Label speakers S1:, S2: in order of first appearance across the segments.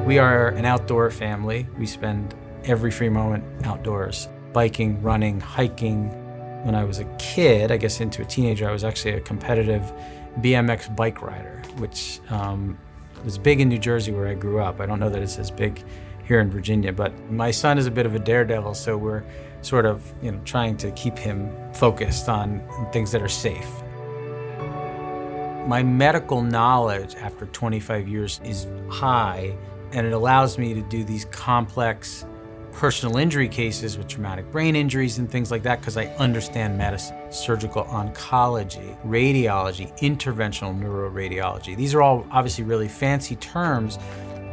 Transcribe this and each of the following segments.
S1: We are an outdoor family. We spend every free moment outdoors, biking, running, hiking. When I was a kid, I guess into a teenager, I was actually a competitive BMX bike rider, which was big in New Jersey where I grew up. I don't know that it's as big here in Virginia, but my son is a bit of a daredevil, so we're sort of trying to keep him focused on things that are safe. My medical knowledge after 25 years is high, and it allows me to do these complex personal injury cases with traumatic brain injuries and things like that because I understand medicine, surgical oncology, radiology, interventional neuroradiology. These are all obviously really fancy terms,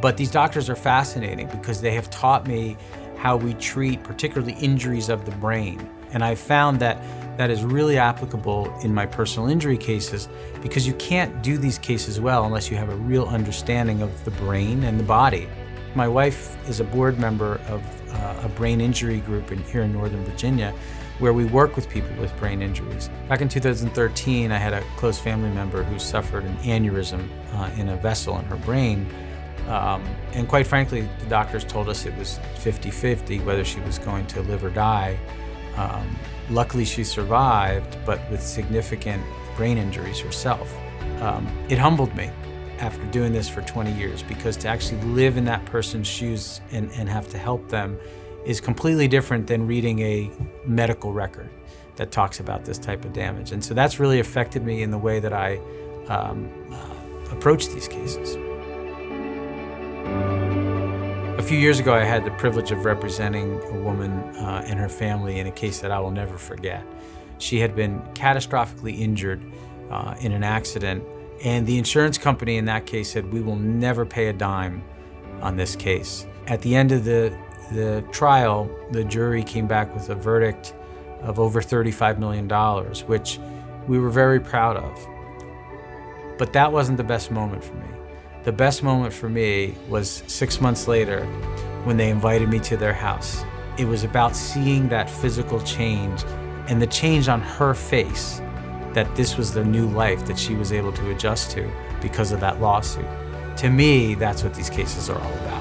S1: but these doctors are fascinating because they have taught me how we treat particularly injuries of the brain. And I've found that that is really applicable in my personal injury cases because you can't do these cases well unless you have a real understanding of the brain and the body. My wife is a board member of a brain injury group here in Northern Virginia where we work with people with brain injuries. Back in 2013, I had a close family member who suffered an aneurysm in a vessel in her brain. And quite frankly, the doctors told us it was 50-50 whether she was going to live or die. Luckily, she survived, but with significant brain injuries herself. It humbled me after doing this for 20 years because to actually live in that person's shoes and have to help them is completely different than reading a medical record that talks about this type of damage. And so that's really affected me in the way that I approach these cases. A few years ago, I had the privilege of representing a woman and her family in a case that I will never forget. She had been catastrophically injured in an accident, and the insurance company in that case said, "We will never pay a dime on this case." At the end of the trial, the jury came back with a verdict of over $35 million, which we were very proud of. But that wasn't the best moment for me. The best moment for me was 6 months later when they invited me to their house. It was about seeing that physical change and the change on her face, that this was the new life that she was able to adjust to because of that lawsuit. To me, that's what these cases are all about.